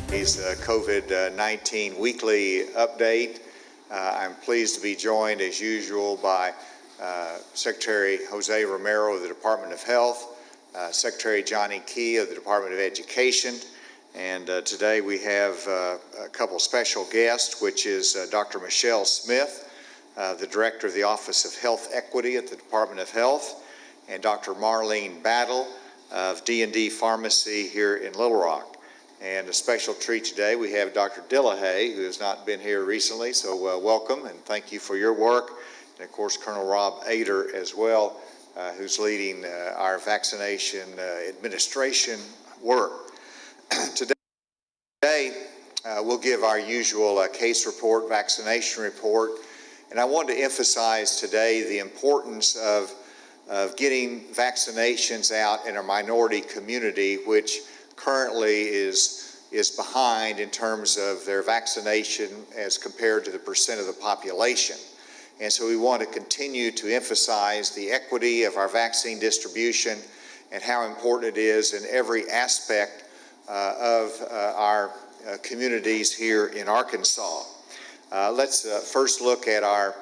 Today's COVID-19 weekly update. I'm pleased to be joined, as usual, by Secretary Jose Romero of the Department of Health, Secretary Johnny Key of the Department of Education, and today we have a couple special guests, which is Dr. Michelle Smith, the Director of the Office of Health Equity at the Department of Health, and Dr. Marlene Battle of D&D Pharmacy here in Little Rock. And a special treat today, we have Dr. Dillahay, who has not been here recently, so welcome and thank you for your work. And of course, Colonel Rob Ader as well, who's leading our vaccination administration work. Today, we'll give our usual case report, vaccination report, and I want to emphasize today the importance of getting vaccinations out in our minority community, which currently is behind in terms of their vaccination as compared to the percent of the population. And so we want to continue to emphasize the equity of our vaccine distribution and how important it is in every aspect of our communities here in Arkansas. Let's first look at our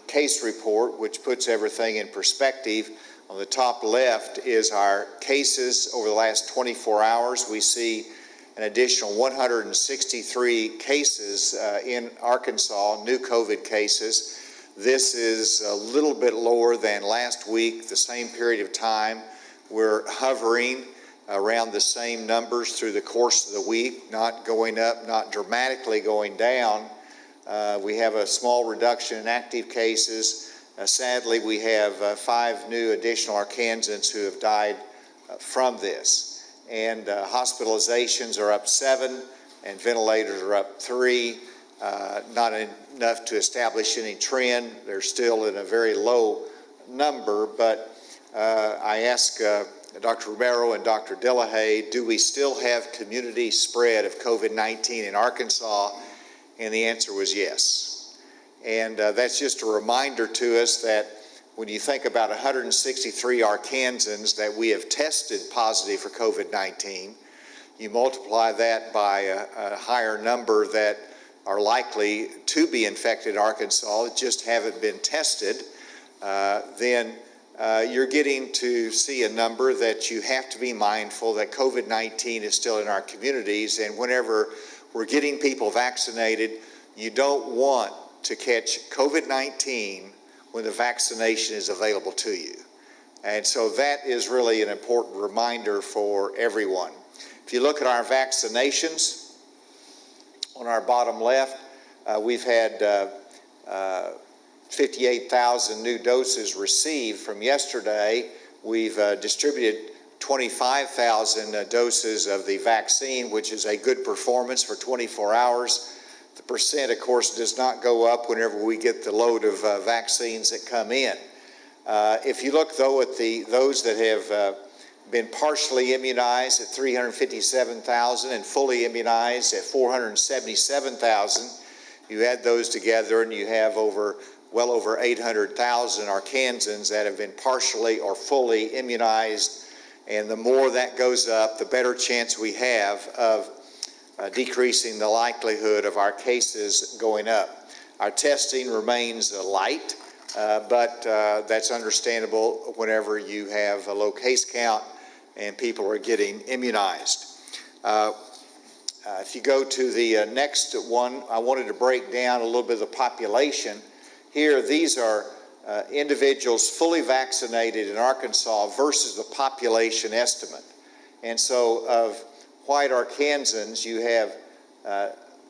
case report, which puts everything in perspective. On the top left is our cases over the last 24 hours. We see an additional 163 cases in Arkansas, new COVID cases. This is a little bit lower than last week, the same period of time. We're hovering around the same numbers through the course of the week, not going up, not dramatically going down. We have a small reduction in active cases. Sadly, we have 5 new additional Arkansans who have died from this. And hospitalizations are up 7 and ventilators are up 3. Not enough to establish any trend. They're still in a very low number, but I asked Dr. Romero and Dr. Dillahay, do we still have community spread of COVID-19 in Arkansas? And the answer was yes. And that's just a reminder to us that when you think about 163 Arkansans that we have tested positive for COVID-19, you multiply that by a higher number that are likely to be infected in Arkansas that just haven't been tested, then you're getting to see a number that you have to be mindful that COVID-19 is still in our communities, and whenever we're getting people vaccinated, you don't want to catch COVID-19 when the vaccination is available to you. And so that is really an important reminder for everyone. If you look at our vaccinations, on our bottom left, we've had 58,000 new doses received from yesterday. We've distributed 25,000 doses of the vaccine, which is a good performance for 24 hours. The percent, of course, does not go up whenever we get the load of vaccines that come in. If you look, though, at those that have been partially immunized at 357,000 and fully immunized at 477,000, you add those together and you have well over 800,000 Arkansans that have been partially or fully immunized. And the more that goes up, the better chance we have of decreasing the likelihood of our cases going up. Our testing remains light, but that's understandable whenever you have a low case count and people are getting immunized. If you go to the next one, I wanted to break down a little bit of the population. Here, these are individuals fully vaccinated in Arkansas versus the population estimate. And so of white Arkansans, you have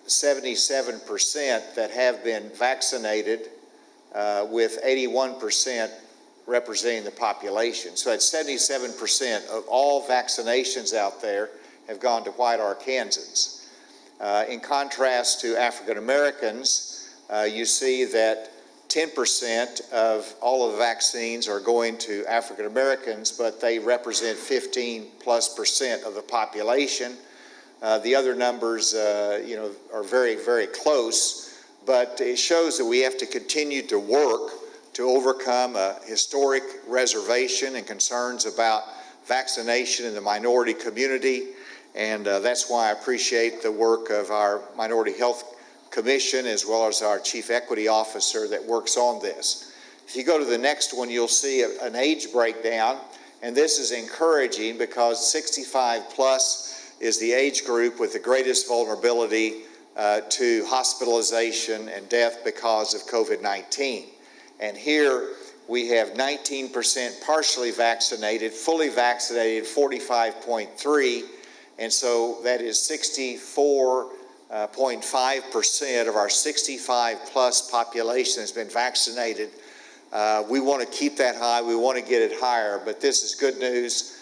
77% that have been vaccinated, with 81% representing the population. So that's 77% of all vaccinations out there have gone to white Arkansans. In contrast to African Americans, you see that 10% of all of the vaccines are going to African Americans, but they represent 15+% of the population. The other numbers, are very, very close, but it shows that we have to continue to work to overcome a historic reservation and concerns about vaccination in the minority community. And that's why I appreciate the work of our Minority Health Commission as well as our Chief Equity Officer that works on this. If you go to the next one, you'll see an age breakdown, and this is encouraging because 65 plus is the age group with the greatest vulnerability to hospitalization and death because of COVID-19. And here we have 19% partially vaccinated, fully vaccinated 45.3%, and so that is 64.5% of our 65 plus population has been vaccinated. We want to keep that high, we want to get it higher, but this is good news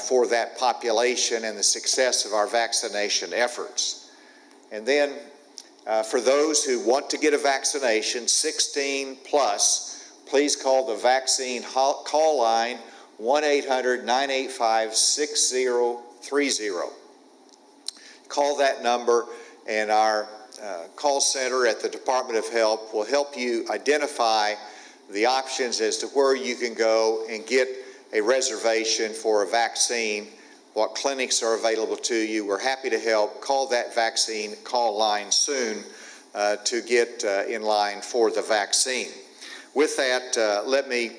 for that population and the success of our vaccination efforts. And then for those who want to get a vaccination, 16 plus, please call the vaccine call line 1-800-985-6030. Call that number, and our call center at the Department of Health will help you identify the options as to where you can go and get a reservation for a vaccine, what clinics are available to you. We're happy to help. Call that vaccine call line soon to get in line for the vaccine. With that, let me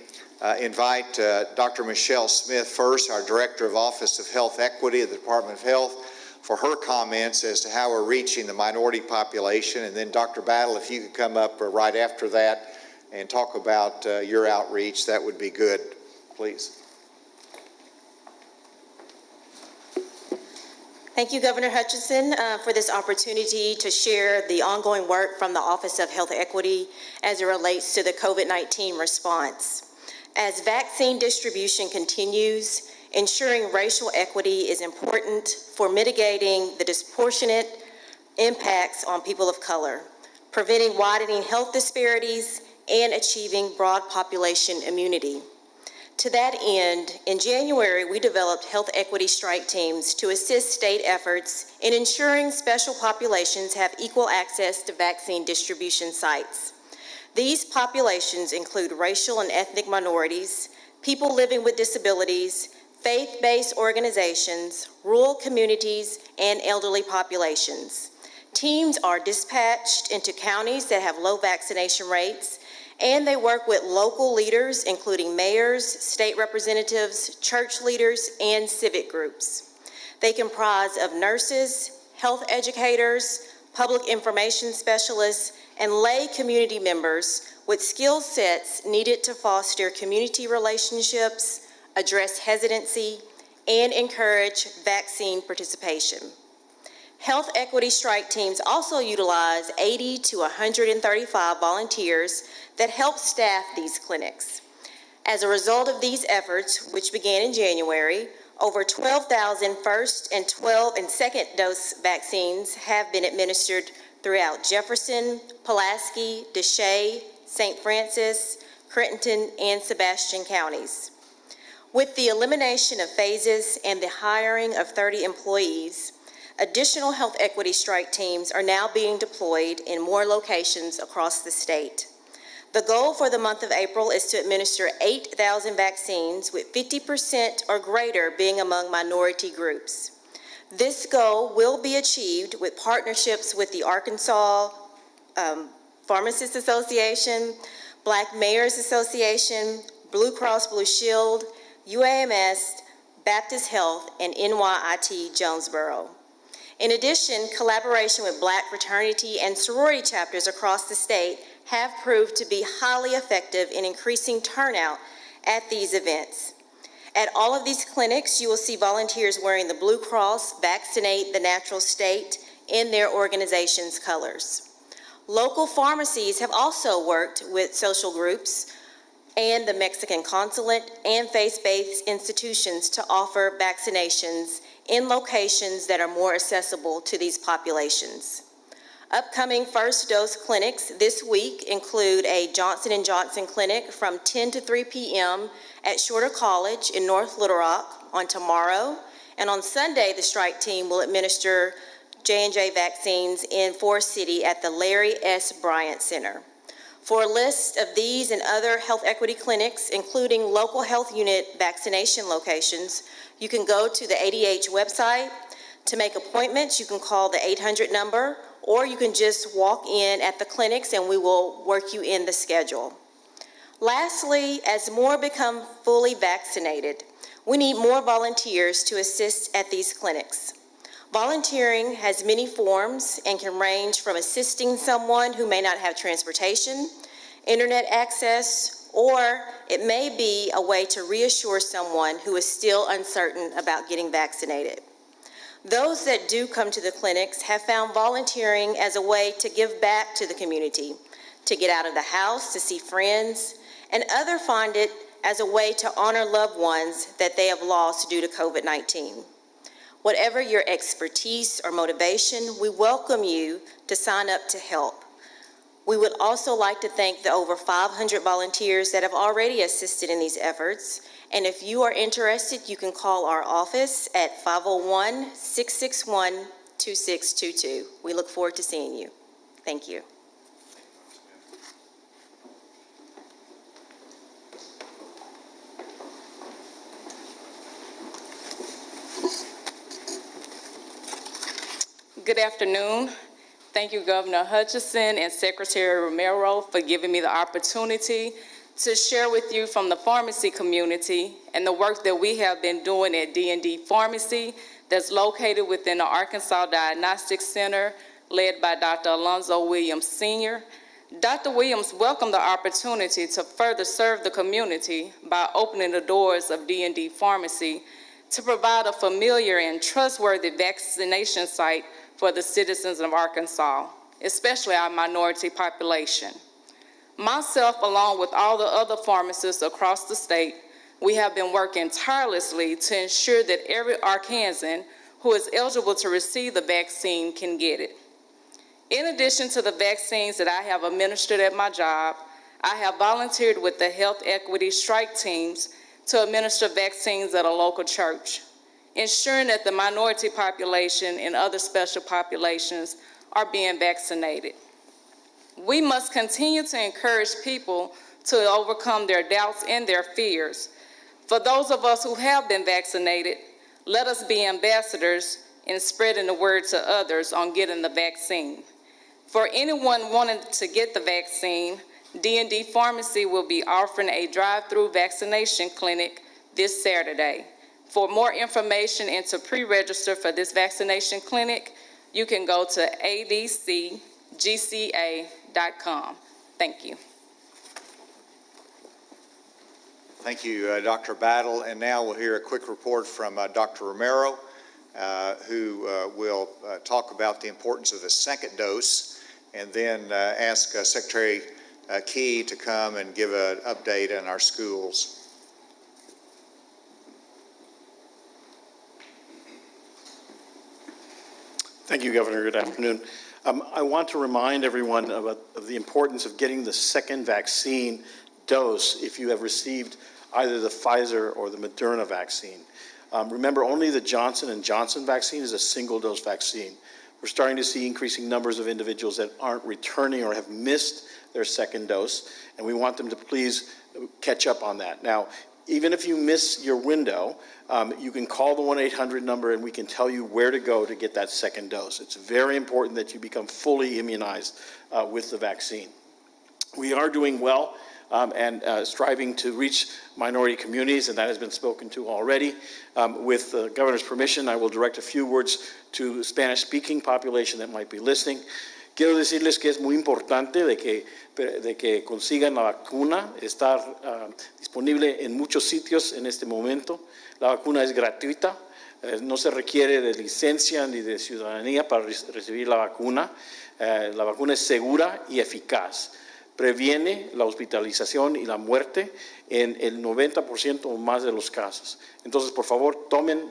invite Dr. Michelle Smith first, our Director of Office of Health Equity at the Department of Health, for her comments as to how we're reaching the minority population. And then Dr. Battle, if you could come up right after that and talk about your outreach, that would be good, please. Thank you, Governor Hutchinson, for this opportunity to share the ongoing work from the Office of Health Equity as it relates to the COVID-19 response. As vaccine distribution continues, ensuring racial equity is important for mitigating the disproportionate impacts on people of color, preventing widening health disparities, and achieving broad population immunity. To that end, in January, we developed health equity strike teams to assist state efforts in ensuring special populations have equal access to vaccine distribution sites. These populations include racial and ethnic minorities, people living with disabilities, faith-based organizations, rural communities, and elderly populations. Teams are dispatched into counties that have low vaccination rates, and they work with local leaders, including mayors, state representatives, church leaders, and civic groups. They comprise of nurses, health educators, public information specialists, and lay community members with skill sets needed to foster community relationships, address hesitancy, and encourage vaccine participation. Health equity strike teams also utilize 80 to 135 volunteers that help staff these clinics. As a result of these efforts, which began in January, over 12,000 first and second dose vaccines have been administered throughout Jefferson, Pulaski, Deshay, St. Francis, Crenton, and Sebastian counties. With the elimination of phases and the hiring of 30 employees, additional health equity strike teams are now being deployed in more locations across the state. The goal for the month of April is to administer 8,000 vaccines, with 50% or greater being among minority groups. This goal will be achieved with partnerships with the Arkansas Pharmacists Association, Black Mayors Association, Blue Cross Blue Shield, UAMS, Baptist Health, and NYIT Jonesboro. In addition, collaboration with Black fraternity and sorority chapters across the state have proved to be highly effective in increasing turnout at these events. At all of these clinics, you will see volunteers wearing the Blue Cross Vaccinate the Natural State in their organization's colors. Local pharmacies have also worked with social groups and the Mexican Consulate and faith-based institutions to offer vaccinations in locations that are more accessible to these populations. Upcoming first dose clinics this week include a Johnson & Johnson clinic from 10 to 3 p.m. at Shorter College in North Little Rock on tomorrow, and on Sunday the strike team will administer J&J vaccines in Forest City at the Larry S. Bryant Center. For a list of these and other health equity clinics, including local health unit vaccination locations, you can go to the ADH website, To make appointments, you can call the 800 number, or you can just walk in at the clinics and we will work you in the schedule. Lastly, as more become fully vaccinated, we need more volunteers to assist at these clinics. Volunteering has many forms and can range from assisting someone who may not have transportation, internet access, or it may be a way to reassure someone who is still uncertain about getting vaccinated. Those that do come to the clinics have found volunteering as a way to give back to the community, to get out of the house, to see friends, and others find it as a way to honor loved ones that they have lost due to COVID-19. Whatever your expertise or motivation, we welcome you to sign up to help. We would also like to thank the over 500 volunteers that have already assisted in these efforts. And if you are interested, you can call our office at 501-661-2622. We look forward to seeing you. Thank you. Good afternoon. Thank you, Governor Hutchinson and Secretary Romero, for giving me the opportunity to share with you from the pharmacy community and the work that we have been doing at D&D Pharmacy that's located within the Arkansas Diagnostics Center led by Dr. Alonzo Williams Sr. Dr. Williams welcomed the opportunity to further serve the community by opening the doors of D&D Pharmacy to provide a familiar and trustworthy vaccination site for the citizens of Arkansas, especially our minority population. Myself, along with all the other pharmacists across the state, we have been working tirelessly to ensure that every Arkansan who is eligible to receive the vaccine can get it. In addition to the vaccines that I have administered at my job, I have volunteered with the Health Equity Strike Teams to administer vaccines at a local church, ensuring that the minority population and other special populations are being vaccinated. We must continue to encourage people to overcome their doubts and their fears. For those of us who have been vaccinated, let us be ambassadors in spreading the word to others on getting the vaccine. For anyone wanting to get the vaccine, D&D Pharmacy will be offering a drive-through vaccination clinic this Saturday. For more information and to pre-register for this vaccination clinic, you can go to adcgca.com. Thank you. Thank you, Dr. Battle. And now we'll hear a quick report from Dr. Romero, who will talk about the importance of the second dose, and then ask Secretary Key to come and give an update on our schools. Thank you, Governor. Good afternoon. I want to remind everyone of the importance of getting the second vaccine dose if you have received either the Pfizer or the Moderna vaccine. Remember, only the Johnson & Johnson vaccine is a single-dose vaccine. We're starting to see increasing numbers of individuals that aren't returning or have missed their second dose, and we want them to please catch up on that. Now, even if you miss your window, you can call the 1-800 number and we can tell you where to go to get that second dose. It's very important that you become fully immunized with the vaccine. We are doing well and striving to reach minority communities, and that has been spoken to already. With the Governor's permission, I will direct a few words to the Spanish-speaking population that might be listening. Quiero decirles que es muy importante de que consigan la vacuna. Está disponible en muchos sitios en este momento. La vacuna es gratuita. No se requiere de licencia ni de ciudadanía para recibir la vacuna. La vacuna es segura y eficaz. Previene la hospitalización y la muerte en el 90% o más de los casos. Entonces, por favor, tomen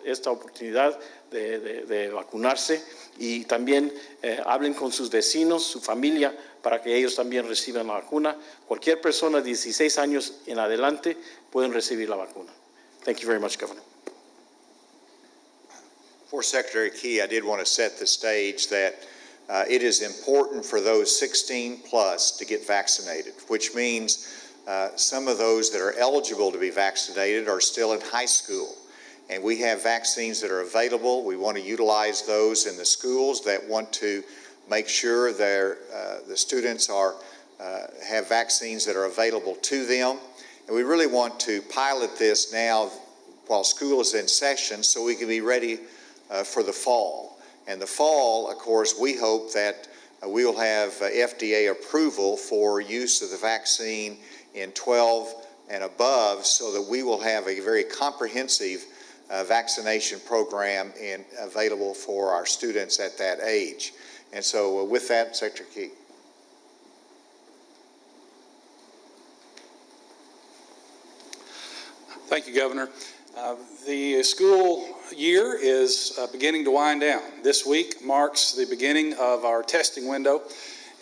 esta oportunidad de vacunarse y también hablen con sus vecinos, su familia, para que ellos también reciban la vacuna. Cualquier persona de 16 años en adelante pueden recibir la vacuna. Thank you very much, Governor. For Secretary Key, I did want to set the stage that it is important for those 16 plus to get vaccinated, which means some of those that are eligible to be vaccinated are still in high school. and we have vaccines that are available. We want to utilize those in the schools that want to make sure the students have vaccines that are available to them. And we really want to pilot this now while school is in session so we can be ready for the fall. And the fall, of course, we hope that we will have FDA approval for use of the vaccine in 12 and above so that we will have a very comprehensive vaccination program available for our students at that age. And so with that, Secretary Key. Thank you, Governor. The school year is beginning to wind down. This week marks the beginning of our testing window,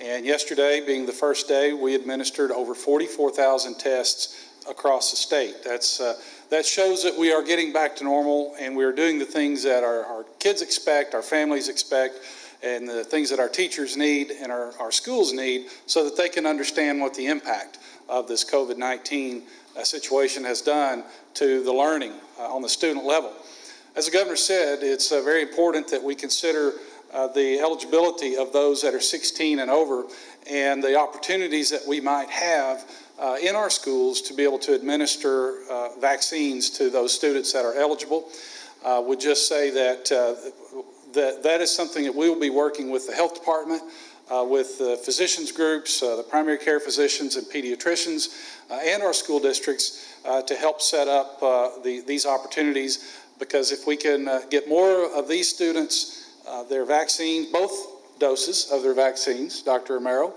and yesterday, being the first day, we administered over 44,000 tests across the state. That shows that we are getting back to normal, and we are doing the things that our kids expect, our families expect, and the things that our teachers need and our schools need so that they can understand what the impact of this COVID-19 situation has done to the learning on the student level. As the governor said, it's very important that we consider the eligibility of those that are 16 and over and the opportunities that we might have in our schools to be able to administer vaccines to those students that are eligible. Would just say that that is something that we will be working with the health department, with the physicians groups, the primary care physicians and pediatricians, and our school districts to help set up these opportunities, because if we can get more of these students their vaccine, both doses of their vaccines, Dr. Romero,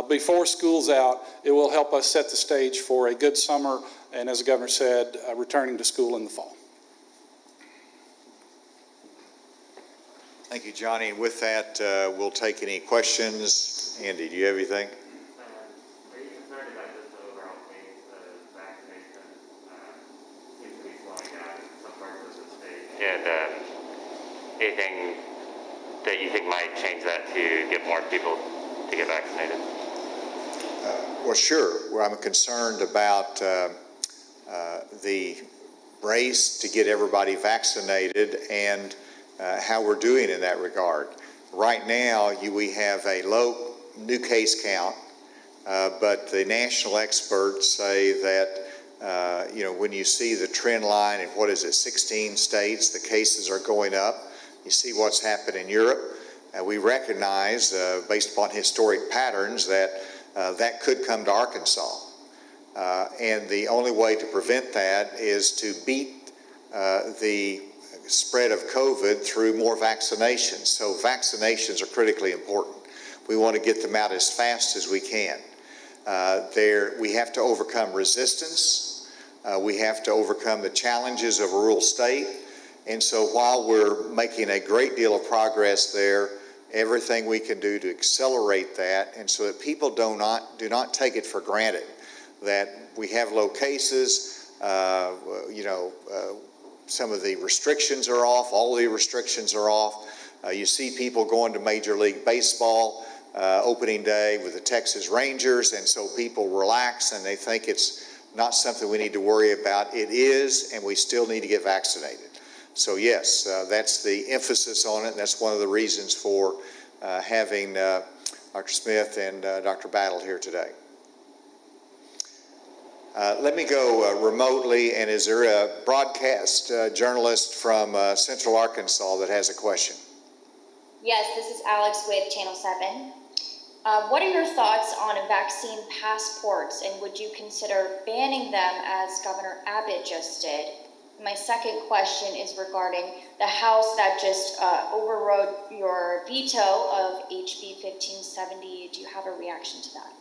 before school's out, it will help us set the stage for a good summer and, as the governor said, returning to school in the fall. Thank you, Johnny. And with that, we'll take any questions. Andy, do you have anything? Are you concerned about just the overall pace of vaccination? Seems to be slowing down in some parts of the state. And anything that you think might change that to get more people to get vaccinated? Well, sure. Well, I'm concerned about the race to get everybody vaccinated and how we're doing in that regard. Right now, we have a low new case count, but the national experts say that, when you see the trend line in, 16 states, the cases are going up. You see what's happened in Europe. We recognize, based upon historic patterns, that that could come to Arkansas. And the only way to prevent that is to beat the spread of COVID through more vaccinations. So vaccinations are critically important. We want to get them out as fast as we can. We have to overcome resistance. We have to overcome the challenges of a rural state. And so while we're making a great deal of progress there, everything we can do to accelerate that, and so that people do not take it for granted that we have low cases, some of the restrictions are off, all the restrictions are off. You see people going to Major League Baseball opening day with the Texas Rangers, and so people relax and they think it's not something we need to worry about. It is, and we still need to get vaccinated. So yes, that's the emphasis on it. That's one of the reasons for having Dr. Smith and Dr. Battle here today. Let me go remotely, and is there a broadcast journalist from Central Arkansas that has a question? Yes, this is Alex with Channel 7. What are your thoughts on vaccine passports, and would you consider banning them as Governor Abbott just did? My second question is regarding the House that just overrode your veto of HB 1570. Do you have a reaction to that?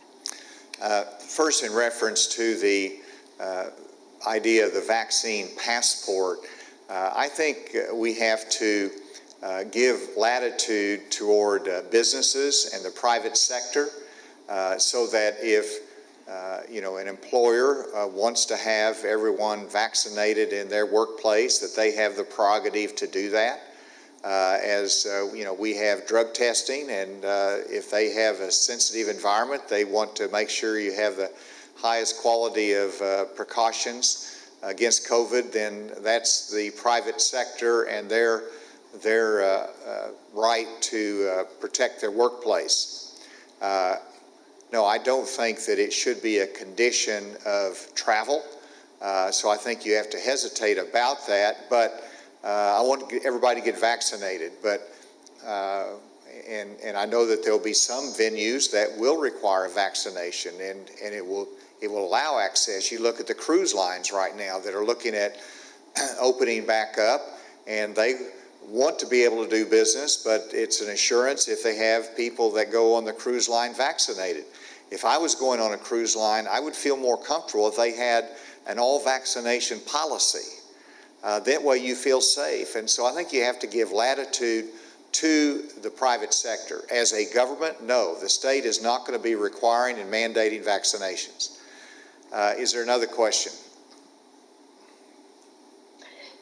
First, in reference to the idea of the vaccine passport, I think we have to give latitude toward businesses and the private sector so that if an employer wants to have everyone vaccinated in their workplace, that they have the prerogative to do that. We have drug testing, and if they have a sensitive environment, they want to make sure you have the highest quality of precautions against COVID, then that's the private sector and their right to protect their workplace. No, I don't think that it should be a condition of travel. So I think you have to hesitate about that. But I want everybody to get vaccinated. But and I know that there will be some venues that will require vaccination, and it will allow access. You look at the cruise lines right now that are looking at opening back up, and they want to be able to do business, but it's an assurance if they have people that go on the cruise line vaccinated. If I was going on a cruise line, I would feel more comfortable if they had an all-vaccination policy. That way you feel safe. And so I think you have to give latitude to the private sector. As a government, no, the state is not going to be requiring and mandating vaccinations. Is there another question?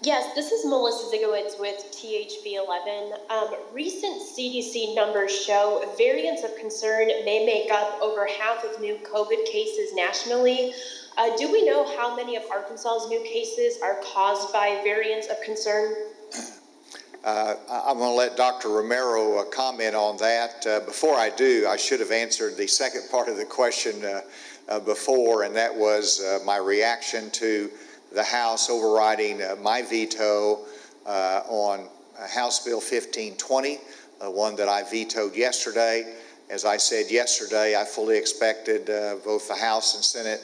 Yes, this is Melissa Zigowitz with THV11. Recent CDC numbers show variants of concern may make up over half of new COVID cases nationally. Do we know how many of Arkansas's new cases are caused by variants of concern? I'm going to let Dr. Romero comment on that. Before I do, I should have answered the second part of the question before, and that was my reaction to the House overriding my veto on House Bill 1520, the one that I vetoed yesterday. As I said yesterday, I fully expected both the House and Senate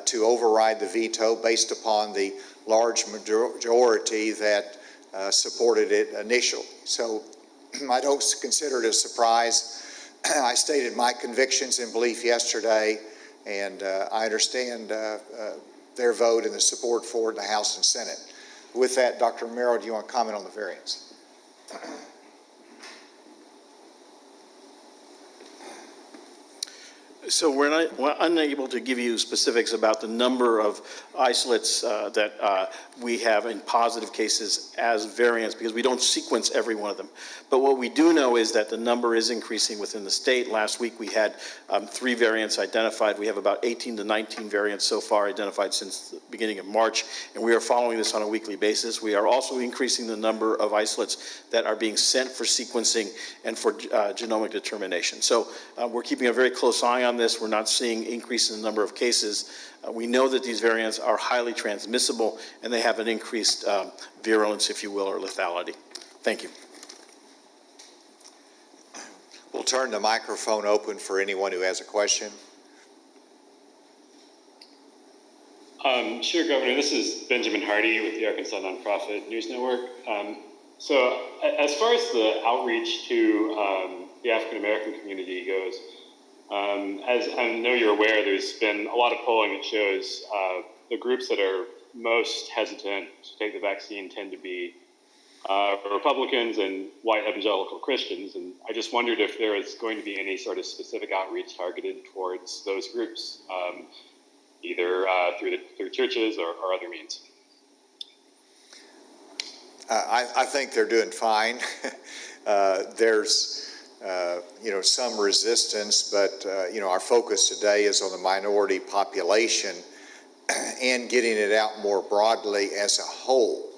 to override the veto based upon the large majority that supported it initially. So I don't consider it a surprise. I stated my convictions and belief yesterday, and I understand their vote and the support for it in the House and Senate. With that, Dr. Romero, do you want to comment on the variants? So we're unable to give you specifics about the number of isolates that we have in positive cases as variants, because we don't sequence every one of them. But what we do know is that the number is increasing within the state. Last week we had 3 variants identified. We have about 18 to 19 variants so far identified since the beginning of March, and we are following this on a weekly basis. We are also increasing the number of isolates that are being sent for sequencing and for genomic determination. So we're keeping a very close eye on this. We're not seeing increase in the number of cases. We know that these variants are highly transmissible, and they have an increased virulence, if you will, or lethality. Thank you. We'll turn the microphone open for anyone who has a question. Sure, Governor. This is Benjamin Hardy with the Arkansas Nonprofit News Network. So as far as the outreach to the African American community goes, as I know you're aware, there's been a lot of polling that shows the groups that are most hesitant to take the vaccine tend to be Republicans and white evangelical Christians. And I just wondered if there is going to be any sort of specific outreach targeted towards those groups, either through churches or other means. I think they're doing fine. There's some resistance, but our focus today is on the minority population and getting it out more broadly as a whole.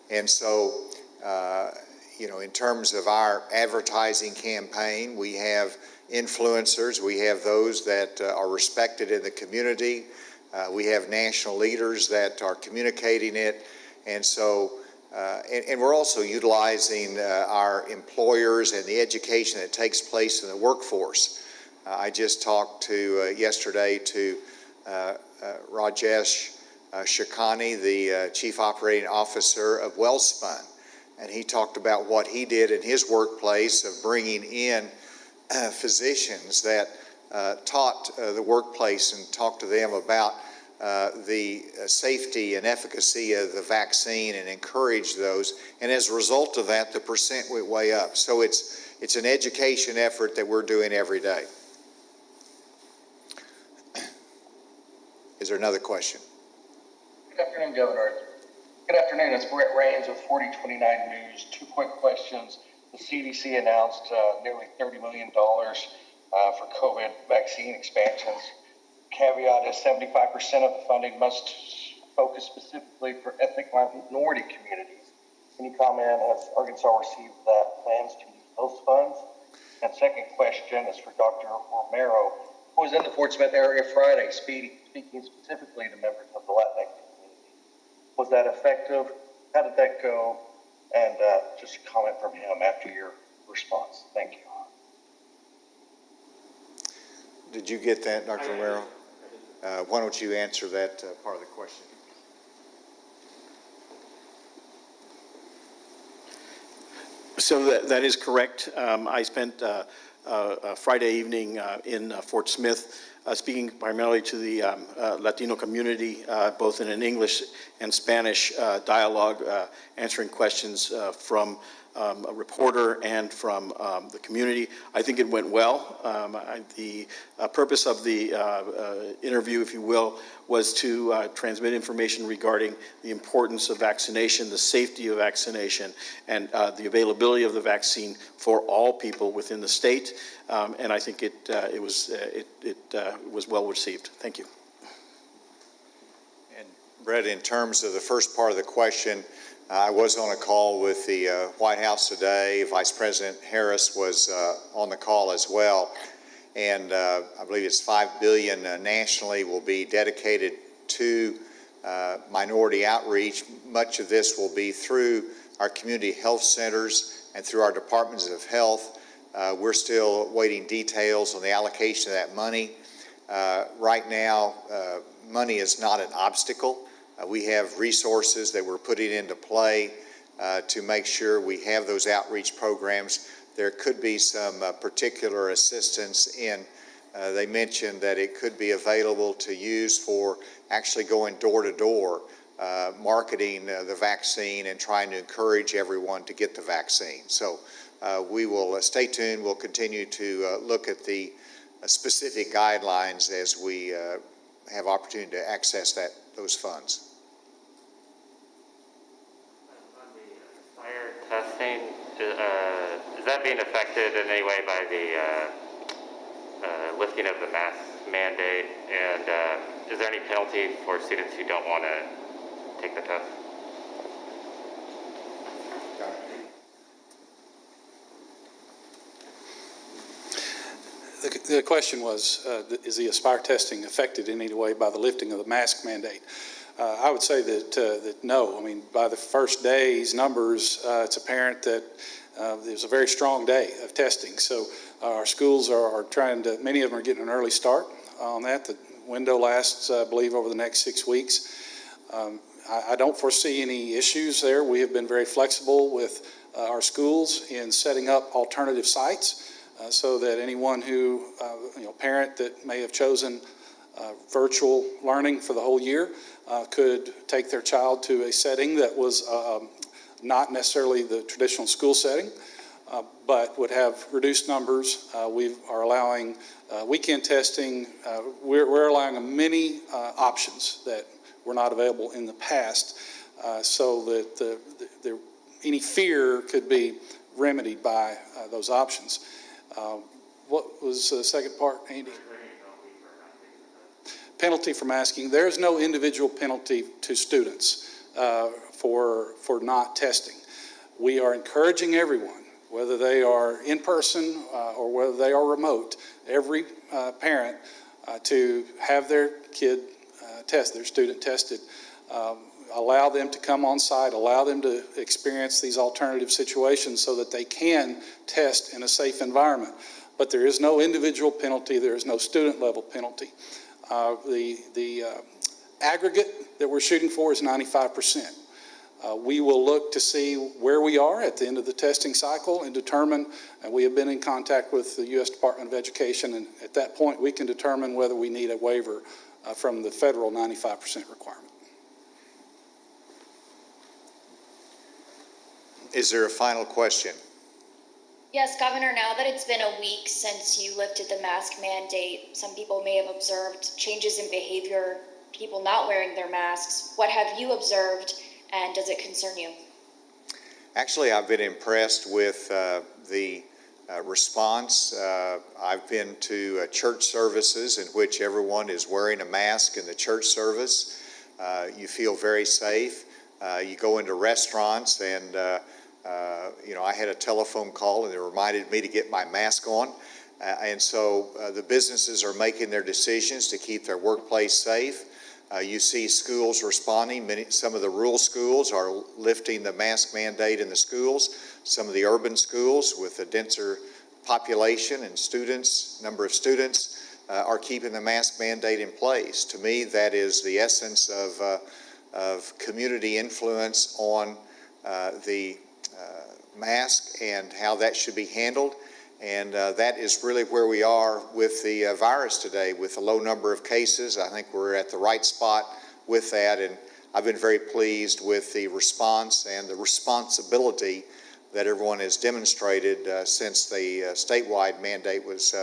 And so, in terms of our advertising campaign, we have influencers, we have those that are respected in the community, we have national leaders that are communicating it, and so and we're also utilizing our employers and the education that takes place in the workforce. I just talked yesterday to Rajesh Shakani, the Chief Operating Officer of Wellspun, and he talked about what he did in his workplace of bringing in physicians that taught the workplace and talked to them about the safety and efficacy of the vaccine and encourage those. And as a result of that, the percent went way up. So it's an education effort that we're doing every day. Is there another question? Good afternoon, Governor. Good afternoon. It's Brett Rains with 4029 News. 2 quick questions. The CDC announced nearly $30 million for COVID vaccine expansions. Caveat is 75% of the funding must focused specifically for ethnic minority communities. Can you comment, has Arkansas received plans to use those funds? And second question is for Dr. Romero, who was in the Fort Smith area Friday speaking specifically to members of the Latinx community. Was that effective? How did that go? And just a comment from him after your response. Thank you. Did you get that, Dr. Romero? Why don't you answer that part of the question? So that is correct. I spent Friday evening in Fort Smith speaking primarily to the Latino community, both in an English and Spanish dialogue, answering questions from a reporter and from the community. I think it went well. The purpose of the interview, if you will, was to transmit information regarding the importance of vaccination, the safety of vaccination, and the availability of the vaccine for all people within the state. And I think it was well received. Thank you. And Brett, in terms of the first part of the question, I was on a call with the White House today. Vice President Harris was on the call as well. And I believe it's $5 billion nationally will be dedicated to minority outreach. Much of this will be through our community health centers and through our departments of health. We're still waiting details on the allocation of that money. Right now, money is not an obstacle. We have resources that we're putting into play to make sure we have those outreach programs. There could be some particular assistance in, they mentioned that it could be available to use for actually going door to door, marketing the vaccine and trying to encourage everyone to get the vaccine. So we will stay tuned. We'll continue to look at the specific guidelines as we have opportunity to access those funds. Testing, is that being affected in any way by the lifting of the mask mandate? And is there any penalty for students who don't want to take the test? The question was, is the Aspire testing affected in any way by the lifting of the mask mandate? I would say that no. I mean, by the first day's numbers, it's apparent that there's a very strong day of testing. So our schools are trying to, many of them are getting an early start on that. The window lasts, I believe, over the next 6 weeks. I don't foresee any issues there. We have been very flexible with our schools in setting up alternative sites so that anyone who, parent that may have chosen virtual learning for the whole year could take their child to a setting that was not necessarily the traditional school setting, but would have reduced numbers. We are allowing weekend testing. We're allowing many options that were not available in the past, so that any fear could be remedied by those options. What was the second part, Andy? Penalty for masking. There is no individual penalty to students for not testing. We are encouraging everyone, whether they are in person or whether they are remote, every parent to have their kid their student tested. Allow them to come on site, allow them to experience these alternative situations so that they can test in a safe environment. But there is no individual penalty, there is no student level penalty. The aggregate that we're shooting for is 95%. We will look to see where we are at the end of the testing cycle and determine, and we have been in contact with the U.S. Department of Education, and at that point we can determine whether we need a waiver from the federal 95% requirement. Is there a final question? Yes, Governor, now that it's been a week since you lifted the mask mandate, some people may have observed changes in behavior, people not wearing their masks. What have you observed, and does it concern you? Actually, I've been impressed with the response. I've been to church services in which everyone is wearing a mask in the church service. you feel very safe. You go into restaurants and, I had a telephone call and it reminded me to get my mask on. And so the businesses are making their decisions to keep their workplace safe. You see schools responding. Some of the rural schools are lifting the mask mandate in the schools. Some of the urban schools with a denser population and number of students, are keeping the mask mandate in place. To me, that is the essence of community influence on the mask and how that should be handled. And that is really where we are with the virus today. With a low number of cases, I think we're at the right spot with that. And I've been very pleased with the response and the responsibility that everyone has demonstrated since the statewide mandate was